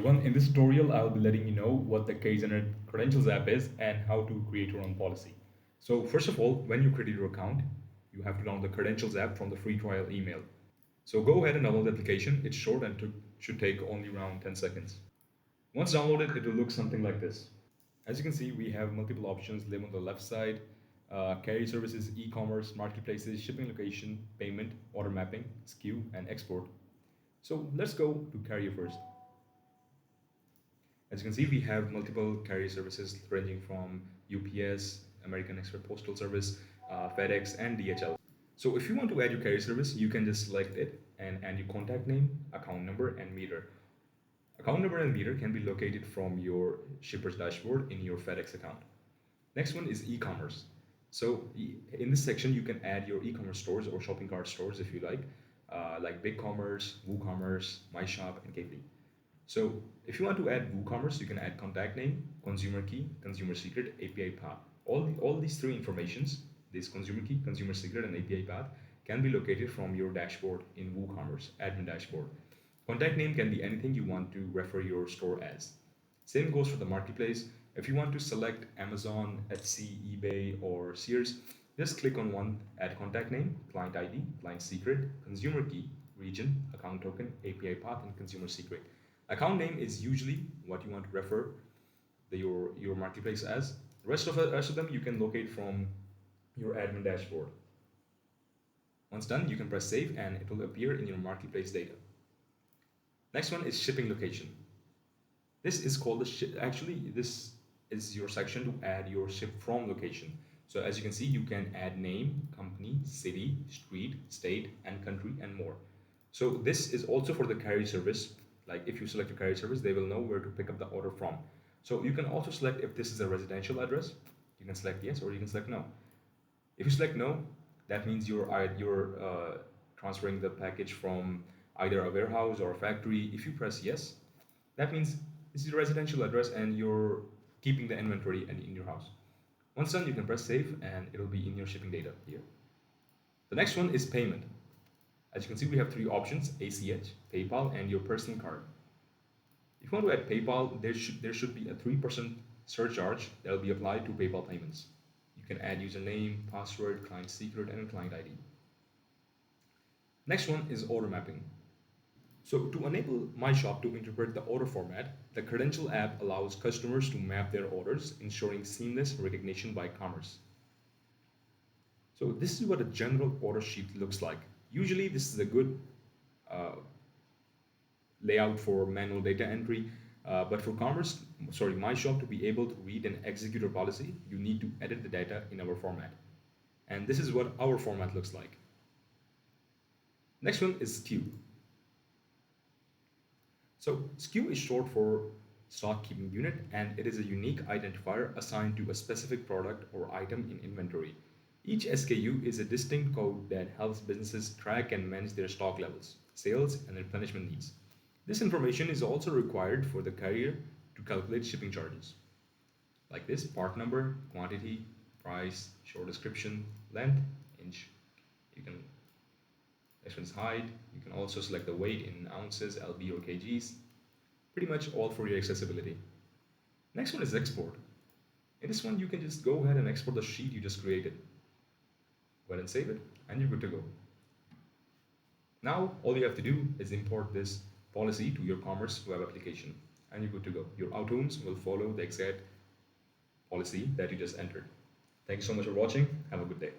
everyone. In this tutorial, I'll be letting you know what the Kasernet Credentials App is and how to create your own policy. So first of all, when you create your account, you have to download the Credentials app from the free trial email. So go ahead and download the application. It's short and should take only around 10 seconds. Once downloaded, it will look something like this. As you can see, we have multiple options live on the left side, carrier services, e-commerce, marketplaces, shipping location, payment, order mapping, SKU, and export. So let's go to carrier first. As you can see, we have multiple carrier services ranging from UPS, American Express Postal Service, FedEx, and DHL. So if you want to add your carrier service, you can just select it and add your contact name, account number, and meter. Account number and meter can be located from your shipper's dashboard in your FedEx account. Next one is e-commerce. So in this section, you can add your e-commerce stores or shopping cart stores if you like BigCommerce, WooCommerce, MyShop, and KP. So if you want to add WooCommerce, you can add contact name, consumer key, consumer secret, API path. All these three informations, this consumer key, consumer secret, and API path, can be located from your dashboard in WooCommerce, admin dashboard. Contact name can be anything you want to refer your store as. Same goes for the marketplace. If you want to select Amazon, Etsy, eBay, or Sears, just click on one, add contact name, client ID, client secret, consumer key, region, account token, API path, and consumer secret. Account name is usually what you want to refer your marketplace as. Rest of them you can locate from your admin dashboard. Once done, you can press save and it will appear in your marketplace data. Next one is shipping location. This is called this is your section to add your ship from location. So as you can see, you can add name, company, city, street, state, and country, and more. So this is also for the carrier service. Like if you select a carrier service, they will know where to pick up the order from. So you can also select if this is a residential address. You can select yes or you can select no. If you select no, that means you're transferring the package from either a warehouse or a factory. If you press yes, that means this is a residential address and you're keeping the inventory in your house. Once done, you can press save and it'll be in your shipping data here. The next one is payment. As you can see, we have three options: ACH, PayPal, and your personal card. If you want to add PayPal, there should be a 3% surcharge that will be applied to PayPal payments. You can add username, password, client secret, and client ID. Next one is order mapping. So to enable MyShop to interpret the order format, the Credential app allows customers to map their orders, ensuring seamless recognition by commerce. So this is what a general order sheet looks like. Usually this is a good layout for manual data entry, but for MyShop to be able to read and execute a policy, you need to edit the data in our format. And this is what our format looks like. Next one is SKU. So SKU is short for stock keeping unit, and it is a unique identifier assigned to a specific product or item in inventory. Each SKU is a distinct code that helps businesses track and manage their stock levels, sales, and replenishment needs. This information is also required for the carrier to calculate shipping charges, like this: part number, quantity, price, short description, length, inch. Next one is height. You can also select the weight in ounces, lb, or kgs. Pretty much all for your accessibility. Next one is export. In this one, you can just go ahead and export the sheet you just created. Go ahead and save it, and you're good to go. Now, all you have to do is import this policy to your Commerce web application, and you're good to go. Your outcomes will follow the exact policy that you just entered. Thank you so much for watching. Have a good day.